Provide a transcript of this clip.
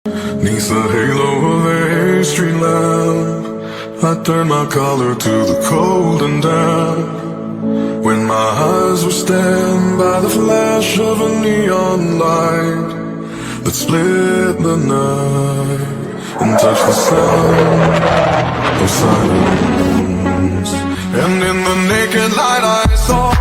'Neath the halo of a street lamp, I turned my collar to the cold and damp. When my eyes were stabbed by the flash of a neon light that split the night and touched the sound of silence. And in the naked light I saw